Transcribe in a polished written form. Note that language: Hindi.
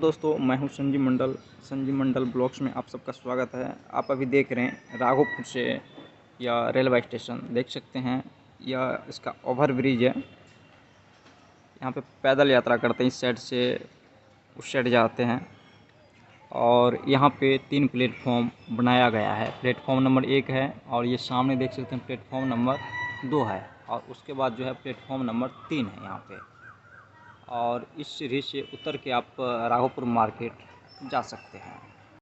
दोस्तों, मैं हूं संजीव मंडल ब्लॉग्स में आप सबका स्वागत है। आप अभी देख रहे हैं राघोपुर से या रेलवे स्टेशन देख सकते हैं। यह इसका ओवर ब्रिज है। यहाँ पे पैदल यात्रा करते हैं, इस साइड से उस साइड जाते हैं। और यहाँ पे 3 प्लेटफॉर्म बनाया गया है। प्लेटफॉर्म नंबर 1 है और ये सामने देख सकते हैं प्लेटफॉर्म नंबर 2 है, और उसके बाद जो है प्लेटफॉर्म नंबर 3 है यहाँ पे। और इस सीढ़ी से उतर के आप राघोपुर मार्केट जा सकते हैं।